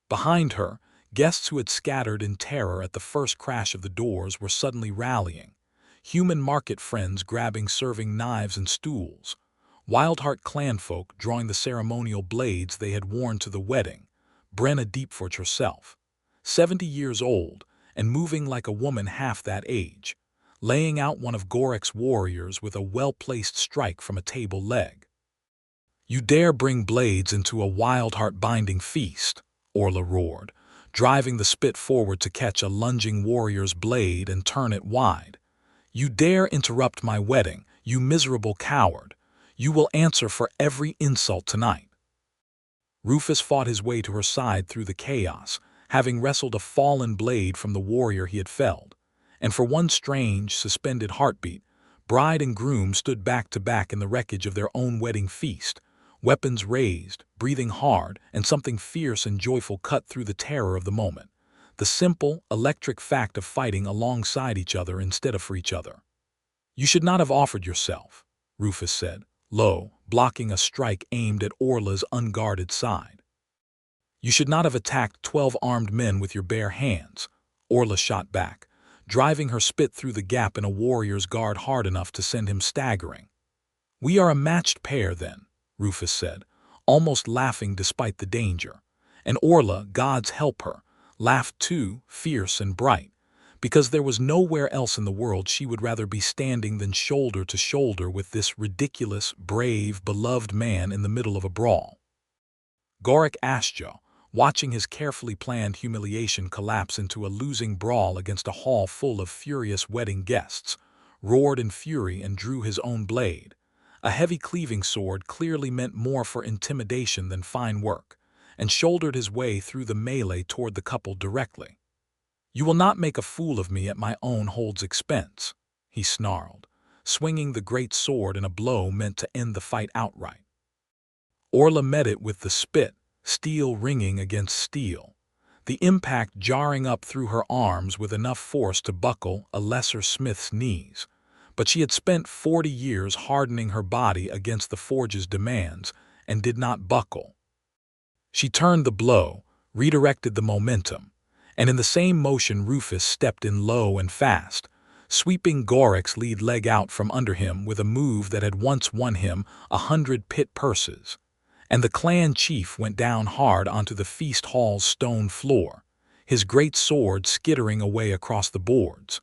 Behind her, guests who had scattered in terror at the first crash of the doors were suddenly rallying, human market friends grabbing serving knives and stools, Wildheart clanfolk drawing the ceremonial blades they had worn to the wedding, Brenna Deepforge herself, 70 years old and moving like a woman half that age, laying out one of Gorek's warriors with a well-placed strike from a table leg. "You dare bring blades into a Wildheart binding feast," Orla roared, driving the spit forward to catch a lunging warrior's blade and turn it wide. "You dare interrupt my wedding, you miserable coward. You will answer for every insult tonight." Rufus fought his way to her side through the chaos, having wrestled a fallen blade from the warrior he had felled, and for one strange, suspended heartbeat, bride and groom stood back to back in the wreckage of their own wedding feast, weapons raised, breathing hard, and something fierce and joyful cut through the terror of the moment. The simple, electric fact of fighting alongside each other instead of for each other. "You should not have offered yourself," Rufus said, low, blocking a strike aimed at Orla's unguarded side. "You should not have attacked 12 armed men with your bare hands," Orla shot back, driving her spit through the gap in a warrior's guard hard enough to send him staggering. "We are a matched pair, then," Rufus said, almost laughing despite the danger, and Orla, God's help her, laughed too, fierce and bright, because there was nowhere else in the world she would rather be standing than shoulder to shoulder with this ridiculous, brave, beloved man in the middle of a brawl. Gorek Ashjaw, watching his carefully planned humiliation collapse into a losing brawl against a hall full of furious wedding guests, roared in fury and drew his own blade. A heavy cleaving sword clearly meant more for intimidation than fine work, and shouldered his way through the melee toward the couple directly. "You will not make a fool of me at my own hold's expense," he snarled, swinging the great sword in a blow meant to end the fight outright. Orla met it with the spit, steel ringing against steel, the impact jarring up through her arms with enough force to buckle a lesser smith's knees. But she had spent 40 years hardening her body against the forge's demands and did not buckle. She turned the blow, redirected the momentum, and in the same motion Rufus stepped in low and fast, sweeping Gorek's lead leg out from under him with a move that had once won him 100 pit purses, and the clan chief went down hard onto the feast hall's stone floor, his great sword skittering away across the boards.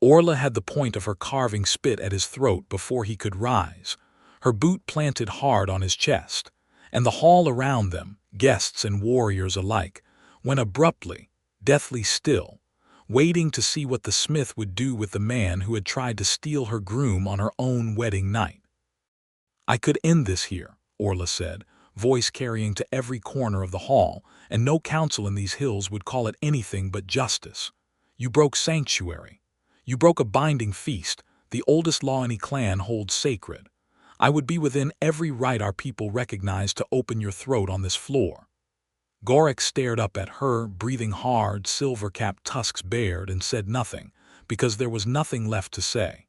Orla had the point of her carving spit at his throat before he could rise, her boot planted hard on his chest, and the hall around them, guests and warriors alike, went abruptly, deathly still, waiting to see what the smith would do with the man who had tried to steal her groom on her own wedding night. "I could end this here," Orla said, voice carrying to every corner of the hall, and no council in these hills would call it anything but justice. You broke sanctuary. You broke a binding feast, the oldest law any clan holds sacred. I would be within every right our people recognize to open your throat on this floor. Gorek stared up at her, breathing hard, silver-capped tusks bared, and said nothing, because there was nothing left to say.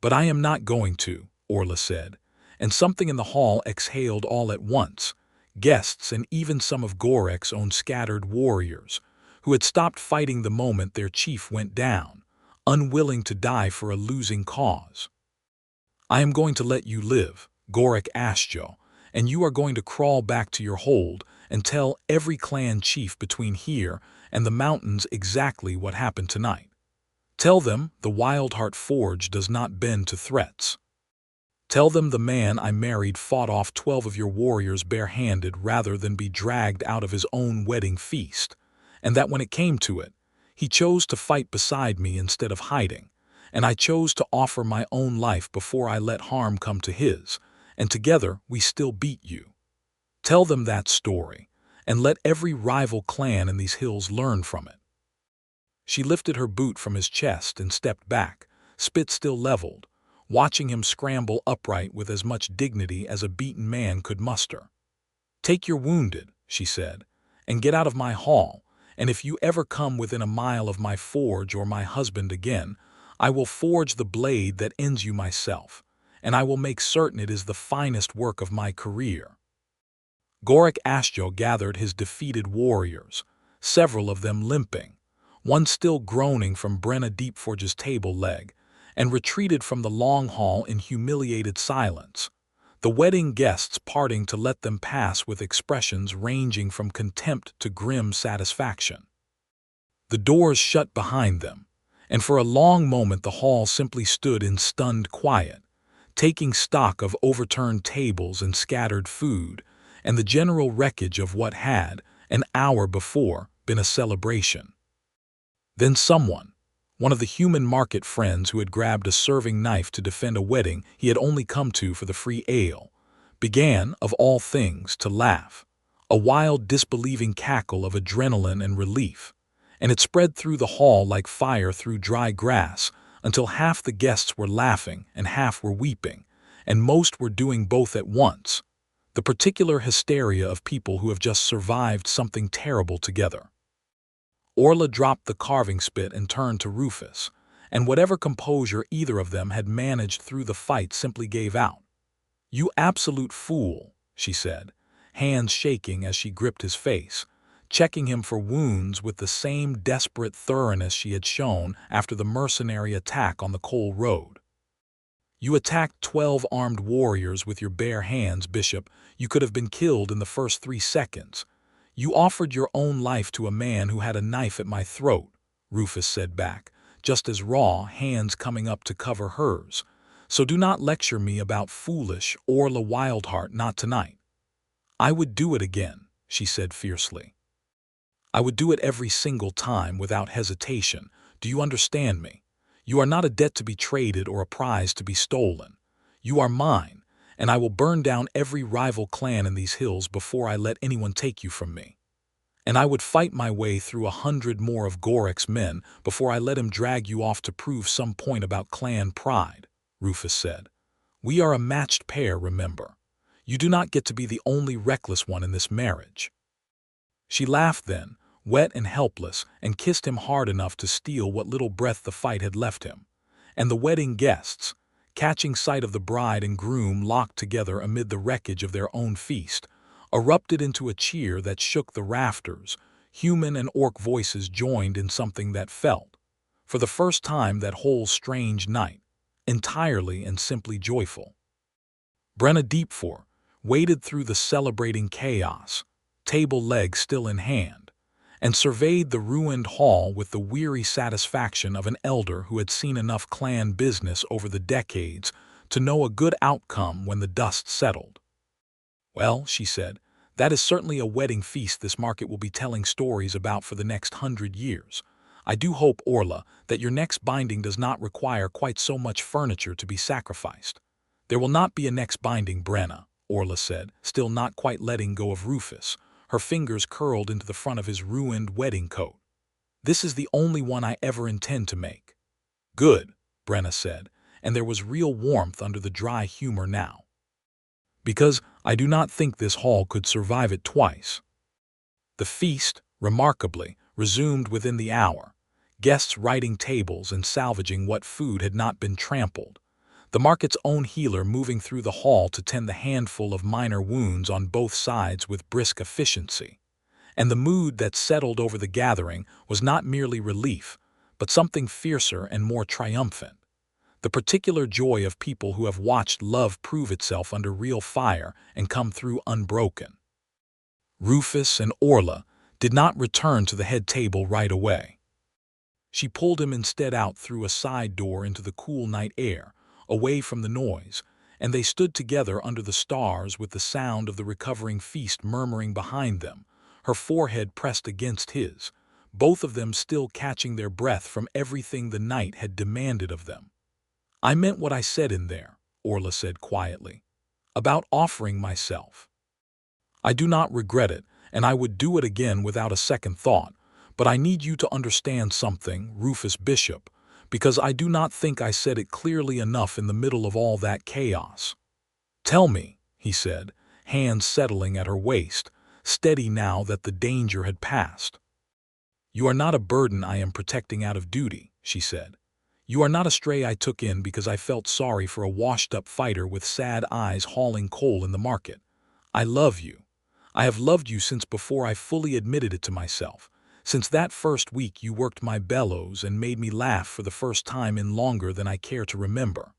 "But I am not going to," Orla said, and something in the hall exhaled all at once, guests and even some of Gorek's own scattered warriors, who had stopped fighting the moment their chief went down, unwilling to die for a losing cause. "I am going to let you live," Gorek asked you, "and you are going to crawl back to your hold and tell every clan chief between here and the mountains exactly what happened tonight. Tell them the Wildheart Forge does not bend to threats. Tell them the man I married fought off 12 of your warriors barehanded rather than be dragged out of his own wedding feast, and that when it came to it, he chose to fight beside me instead of hiding, and I chose to offer my own life before I let harm come to his, and together we still beat you. Tell them that story, and let every rival clan in these hills learn from it." She lifted her boot from his chest and stepped back, spit still leveled, watching him scramble upright with as much dignity as a beaten man could muster. "Take your wounded," she said, "and get out of my hall, and if you ever come within a mile of my forge or my husband again, I will forge the blade that ends you myself, and I will make certain it is the finest work of my career." Gorek Astjo gathered his defeated warriors, several of them limping, one still groaning from Brenna Deepforge's table leg, and retreated from the long hall in humiliated silence, the wedding guests parting to let them pass with expressions ranging from contempt to grim satisfaction. The doors shut behind them, and for a long moment the hall simply stood in stunned quiet, taking stock of overturned tables and scattered food, and the general wreckage of what had, an hour before, been a celebration. Then someone, one of the human market friends who had grabbed a serving knife to defend a wedding he had only come to for the free ale, began, of all things, to laugh, a wild, disbelieving cackle of adrenaline and relief, and it spread through the hall like fire through dry grass until half the guests were laughing and half were weeping, and most were doing both at once, the particular hysteria of people who have just survived something terrible together. Orla dropped the carving spit and turned to Rufus, and whatever composure either of them had managed through the fight simply gave out. "You absolute fool," she said, hands shaking as she gripped his face, checking him for wounds with the same desperate thoroughness she had shown after the mercenary attack on the coal road. "You attacked 12 armed warriors with your bare hands, Bishop. You could have been killed in the first 3 seconds. You offered your own life to a man who had a knife at my throat," Rufus said back, just as raw, hands coming up to cover hers. "So do not lecture me about foolish Orla Wildheart, not tonight." "I would do it again," she said fiercely. "I would do it every single time without hesitation. Do you understand me? You are not a debt to be traded or a prize to be stolen. You are mine, and I will burn down every rival clan in these hills before I let anyone take you from me. And I would fight my way through 100 more of Gorek's men before I let him drag you off to prove some point about clan pride," Rufus said. "We are a matched pair, remember. You do not get to be the only reckless one in this marriage." She laughed then, wet and helpless, and kissed him hard enough to steal what little breath the fight had left him. And the wedding guests, catching sight of the bride and groom locked together amid the wreckage of their own feast, erupted into a cheer that shook the rafters. Human and orc voices joined in something that felt, for the first time that whole strange night, entirely and simply joyful. Brenna Deepfor waded through the celebrating chaos, table leg still in hand, and surveyed the ruined hall with the weary satisfaction of an elder who had seen enough clan business over the decades to know a good outcome when the dust settled. "Well," she said, "that is certainly a wedding feast this market will be telling stories about for the next 100 years. I do hope, Orla, that your next binding does not require quite so much furniture to be sacrificed." "There will not be a next binding, Brenna," Orla said, still not quite letting go of Rufus, her fingers curled into the front of his ruined wedding coat. "This is the only one I ever intend to make." "Good," Brenna said, and there was real warmth under the dry humor now. "Because I do not think this hall could survive it twice." The feast, remarkably, resumed within the hour, guests righting tables and salvaging what food had not been trampled, the market's own healer moving through the hall to tend the handful of minor wounds on both sides with brisk efficiency. And the mood that settled over the gathering was not merely relief, but something fiercer and more triumphant. The particular joy of people who have watched love prove itself under real fire and come through unbroken. Rufus and Orla did not return to the head table right away. She pulled him instead out through a side door into the cool night air, away from the noise, and they stood together under the stars with the sound of the recovering feast murmuring behind them, her forehead pressed against his, both of them still catching their breath from everything the night had demanded of them. "I meant what I said in there," Orla said quietly, "about offering myself. I do not regret it, and I would do it again without a second thought, but I need you to understand something, Rufus Bishop, because I do not think I said it clearly enough in the middle of all that chaos." "Tell me," he said, hands settling at her waist, steady now that the danger had passed. "You are not a burden I am protecting out of duty," she said. "You are not a stray I took in because I felt sorry for a washed-up fighter with sad eyes hauling coal in the market. I love you. I have loved you since before I fully admitted it to myself, since that first week you worked my bellows and made me laugh for the first time in longer than I care to remember.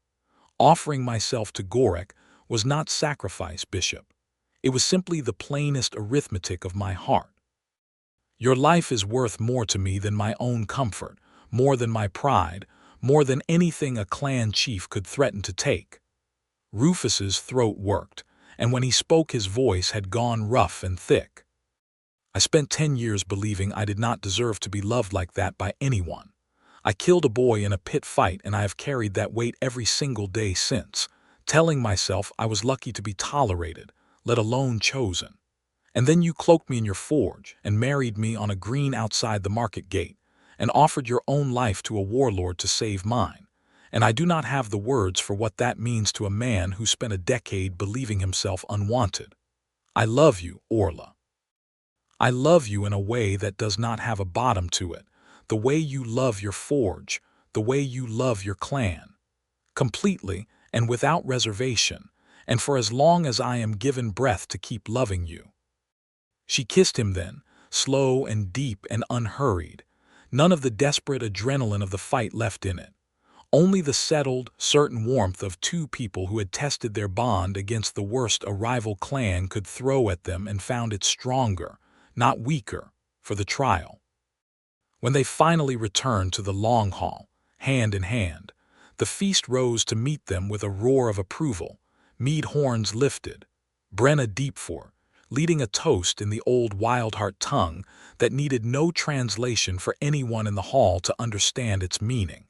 Offering myself to Gorek was not sacrifice, Bishop. It was simply the plainest arithmetic of my heart. Your life is worth more to me than my own comfort, more than my pride, more than anything a clan chief could threaten to take." Rufus's throat worked, and when he spoke his voice had gone rough and thick. "I spent 10 years believing I did not deserve to be loved like that by anyone. I killed a boy in a pit fight, and I have carried that weight every single day since, telling myself I was lucky to be tolerated, let alone chosen. And then you cloaked me in your forge and married me on a green outside the market gate, and offered your own life to a warlord to save mine. And I do not have the words for what that means to a man who spent a decade believing himself unwanted. I love you, Orla. I love you in a way that does not have a bottom to it, the way you love your forge, the way you love your clan. Completely and without reservation, and for as long as I am given breath to keep loving you." She kissed him then, slow and deep and unhurried, none of the desperate adrenaline of the fight left in it. Only the settled, certain warmth of two people who had tested their bond against the worst a rival clan could throw at them and found it stronger, not weaker, for the trial. When they finally returned to the long hall, hand in hand, the feast rose to meet them with a roar of approval, mead horns lifted, Brenna Deepfort, leading a toast in the old Wildheart tongue that needed no translation for anyone in the hall to understand its meaning.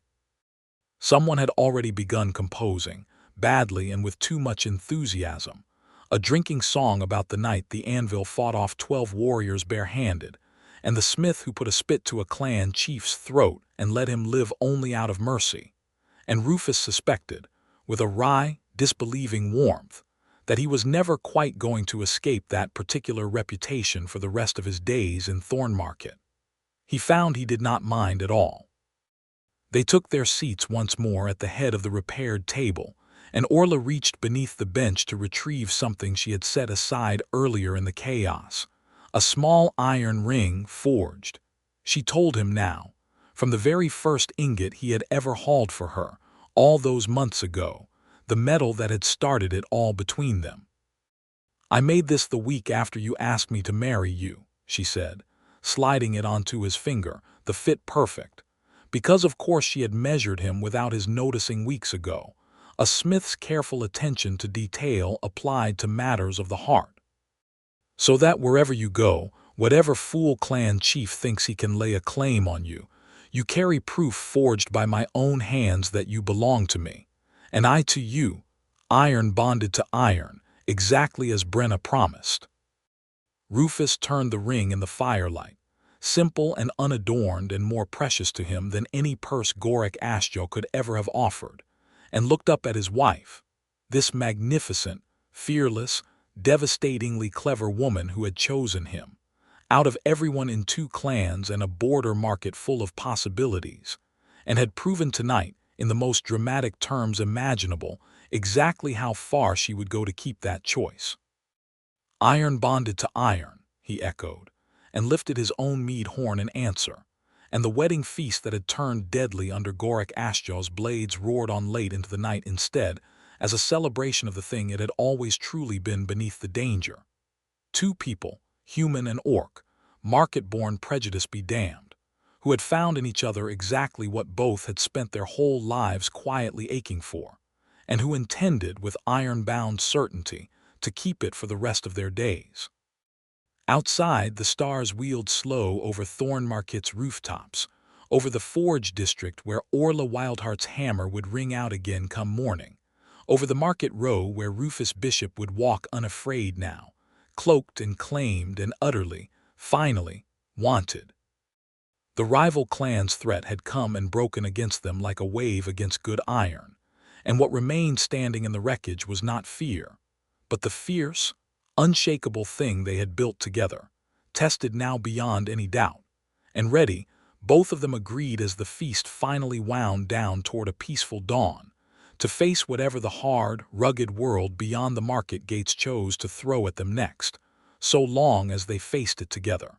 Someone had already begun composing, badly and with too much enthusiasm, a drinking song about the night the anvil fought off 12 warriors barehanded, and the smith who put a spit to a clan chief's throat and let him live only out of mercy. And Rufus suspected, with a wry, disbelieving warmth, that he was never quite going to escape that particular reputation for the rest of his days in Thornmarket. He found he did not mind at all. They took their seats once more at the head of the repaired table, and Orla reached beneath the bench to retrieve something she had set aside earlier in the chaos, a small iron ring forged. She told him now, from the very first ingot he had ever hauled for her, all those months ago, the metal that had started it all between them. "I made this the week after you asked me to marry you," she said, sliding it onto his finger, the fit perfect, because of course she had measured him without his noticing weeks ago, a smith's careful attention to detail applied to matters of the heart. "So that wherever you go, whatever fool clan chief thinks he can lay a claim on you, you carry proof forged by my own hands that you belong to me, and I to you, iron bonded to iron, exactly as Brenna promised. Rufus turned the ring in the firelight, simple and unadorned and more precious to him than any purse Gorik Astjo could ever have offered, and looked up at his wife, this magnificent, fearless, devastatingly clever woman who had chosen him, out of everyone in 2 clans and a border market full of possibilities, and had proven tonight, in the most dramatic terms imaginable, exactly how far she would go to keep that choice. Iron bonded to iron, he echoed, and lifted his own mead horn in answer, and the wedding feast that had turned deadly under Gorik Astjo's blades roared on late into the night instead, as a celebration of the thing it had always truly been beneath the danger. 2 people, human and orc, market-born prejudice be damned, who had found in each other exactly what both had spent their whole lives quietly aching for, and who intended, with iron-bound certainty, to keep it for the rest of their days. Outside, the stars wheeled slow over Thornmarket's rooftops, over the forge district where Orla Wildheart's hammer would ring out again come morning, over the market row where Rufus Bishop would walk unafraid now, cloaked and claimed and utterly, finally, wanted. The rival clan's threat had come and broken against them like a wave against good iron, and what remained standing in the wreckage was not fear, but the fierce, unshakable thing they had built together, tested now beyond any doubt, and ready, both of them agreed as the feast finally wound down toward a peaceful dawn, to face whatever the hard, rugged world beyond the market gates chose to throw at them next, so long as they faced it together.